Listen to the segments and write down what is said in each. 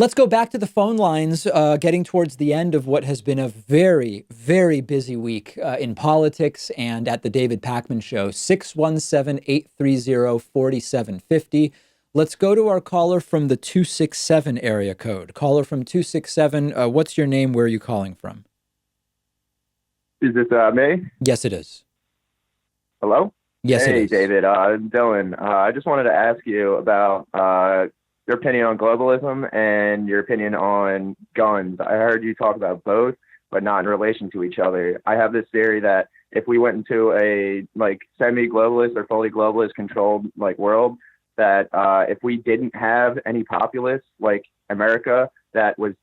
Let's go back to the phone lines, getting towards the end of what has been a very, very busy week in politics and at the David Pakman Show. 617-830-4750. Let's go to our caller from the 267 area code. Caller from 267, what's your name? Where are you calling from? Is this me? Yes, it is. Hello? Yes, it Hey, is. David. Dylan. I just wanted to ask you about your opinion on globalism and your opinion on guns. I heard you talk about both, but not in relation to each other. I have this theory that if we went into a semi-globalist or fully globalist controlled world, that if we didn't have any populace like America that was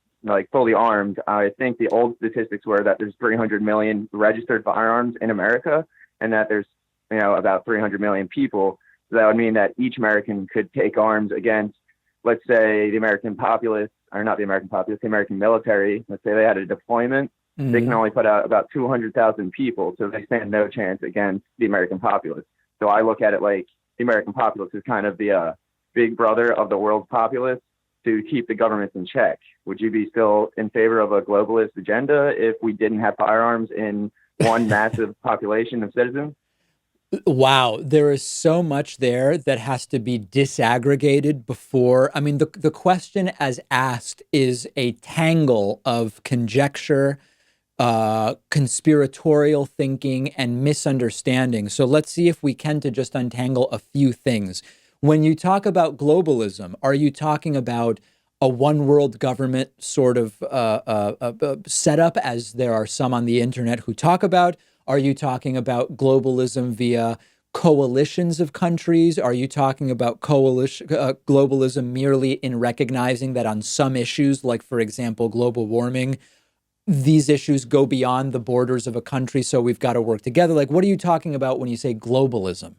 fully armed, I think the old statistics were that there's 300 million registered firearms in America, and that there's about 300 million people. So that would mean that each American could take arms against, let's say, the American populace, or not the American populace, the American military. Let's say they had a deployment. They can only put out about 200,000 people, so they stand no chance against the American populace. So I look at it like the American populace is kind of the big brother of the world's populace to keep the governments in check. Would you be still in favor of a globalist agenda if we didn't have firearms in one massive population of citizens? Wow, there is so much there that has to be disaggregated before. I mean, the question as asked is a tangle of conjecture, conspiratorial thinking, and misunderstanding. So let's see if we can to just untangle a few things. When you talk about globalism, are you talking about a one world government sort of setup, as there are some on the internet who talk about? Are you talking about globalism via coalitions of countries? Are you talking about globalism merely in recognizing that on some issues, like, for example, global warming, these issues go beyond the borders of a country, so we've got to work together? Like, what are you talking about when you say globalism?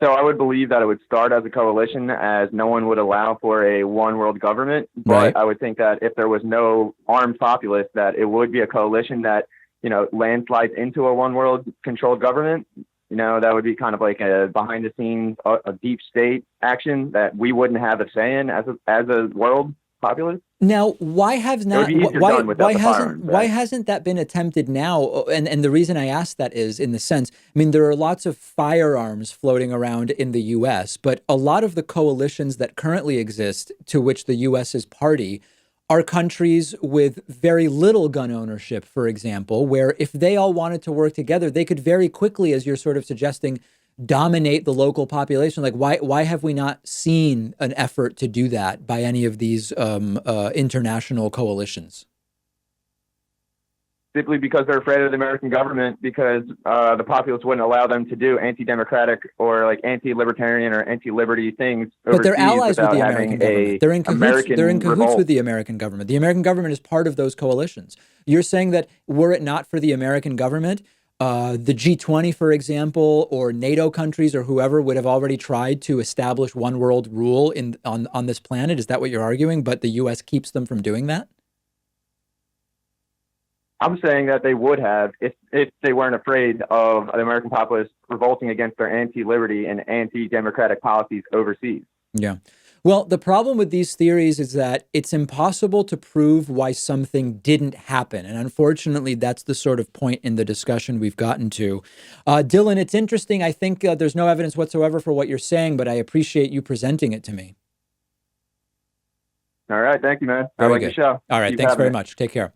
So I would believe that it would start as a coalition, as no one would allow for a one world government. But Right. I would think that if there was no armed populace, that it would be a coalition that, landslides into a one world controlled government. That would be kind of like a behind the scenes, a deep state action that we wouldn't have a say in as a world populace. Now, why has It would not be easier done without the firearms, why right? hasn't that been attempted now? And the reason I ask that is, in the sense, I mean, there are lots of firearms floating around in the U.S., but a lot of the coalitions that currently exist, to which the U.S. is party, are countries with very little gun ownership, for example, where if they all wanted to work together, they could very quickly, as you're sort of suggesting, dominate the local population. Like, why have we not seen an effort to do that by any of these international coalitions? Simply because they're afraid of the American government, because the populace wouldn't allow them to do anti-democratic or anti-libertarian or anti-liberty things But they're overseas allies with without the American having government. a They're in cahoots. They're in American cahoots with revolt. the American government. The American government is part of those coalitions. You're saying that were it not for the American government, the G20, for example, or NATO countries or whoever would have already tried to establish one world rule on this planet. Is that what you're arguing? But the U.S. keeps them from doing that? I'm saying that they would have if they weren't afraid of the American populace revolting against their anti-liberty and anti-democratic policies overseas. Yeah. Well, the problem with these theories is that it's impossible to prove why something didn't happen. And unfortunately, that's the sort of point in the discussion we've gotten to. Dylan, it's interesting. I think there's no evidence whatsoever for what you're saying, but I appreciate you presenting it to me. All right. Thank you, man. I Very like your good. show. All right. Keep Thanks having very it. much. Take care.